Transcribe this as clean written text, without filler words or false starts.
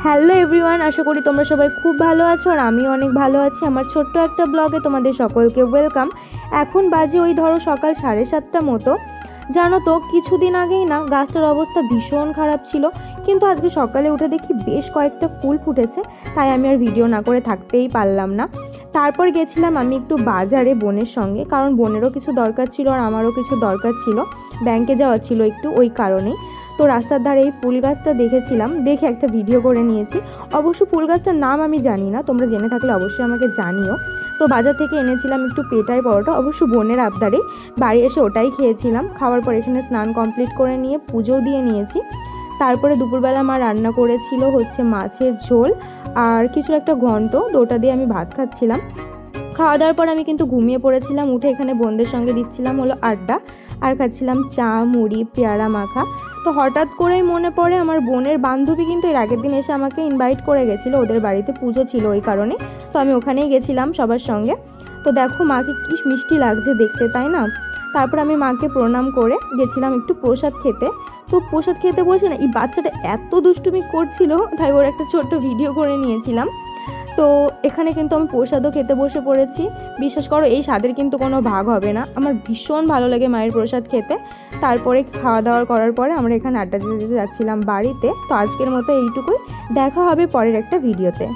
Hello everyone, আশা করি তোমরা সবাই খুব ভালো আছো আর আমিও অনেক ভালো আছি। আমার ছোট্ট একটা ব্লগে তোমাদের সকলকে ওয়েলকাম। এখন বাজে ওই ধরো সকাল 7:30 মতো। জানো তো কিছুদিন আগেই না গাছটার অবস্থা ভীষণ খারাপ ছিল, কিন্তু আজকে সকালে উঠে দেখি বেশ কয়েকটা ফুল ফুটেছে, তাই আমি আর ভিডিও না করে থাকতেই পারলাম না। তারপর গেছিলাম আমি একটু বাজারে বোনের সঙ্গে, কারণ বোনেরও কিছু দরকার ছিল আর আমারও কিছু দরকার ছিল, ব্যাংকে যাওয়ার ছিল একটু, ওই কারণেই। তো রাস্তার ধারে এই ফুল গাছটা দেখেছিলাম, দেখে একটা ভিডিও করে নিয়েছি। অবশ্য ফুল গাছটার নাম আমি জানি না, তোমরা জেনে থাকলে অবশ্যই আমাকে জানিও। তো বাজার থেকে এনেছিলাম একটু পেটাই পরোটা, অবশ্য বোনের আবদারে। বাড়ি এসে ওটাই খেয়েছিলাম। খাওয়ার পর এখানে স্নান কমপ্লিট করে নিয়ে পুজোও দিয়ে নিয়েছি। তারপরে দুপুরবেলা মা রান্না করেছিল হচ্ছে মাছের ঝোল আর কিছু একটা ঘন্ট, তো ওটা দিয়ে আমি ভাত খাচ্ছিলাম। খাওয়া দাওয়ার পর আমি কিন্তু ঘুমিয়ে পড়েছিলাম। উঠে এখানে বোনদের সঙ্গে দিচ্ছিলাম হলো আড্ডা, আর খাচ্ছিলাম চা, মুড়ি, পেয়ারা মাখা। তো হঠাৎ করেই মনে পড়ে আমার বোনের বান্ধবী কিন্তু এর আগের দিন এসে আমাকে ইনভাইট করে গেছিলো, ওদের বাড়িতে পুজো ছিল ওই কারণে। তো আমি ওখানেই গেছিলাম সবার সঙ্গে। তো দেখো মাকে কি মিষ্টি লাগছে দেখতে, তাই না? তারপর আমি মাকে প্রণাম করে গেছিলাম একটু প্রসাদ খেতে। তো প্রসাদ খেতে বসে না এই বাচ্চাটা এত দুষ্টুমি করছিল, তাই ওর একটা ছোট্ট ভিডিও করে নিয়েছিলাম। তো এখানে কিন্তু আমি প্রসাদও খেতে বসে পড়েছি। বিশ্বাস করো এই স্বাদের কিন্তু কোনো ভাগ হবে না, আমার ভীষণ ভালো লাগে মায়ের প্রসাদ খেতে। তারপরে খাওয়া দাওয়া করার পরে আমরা এখানে আড্ডা দিতে যাচ্ছিলাম বাড়িতে। তো আজকের মতো এইটুকুই, দেখা হবে পরের একটা ভিডিওতে।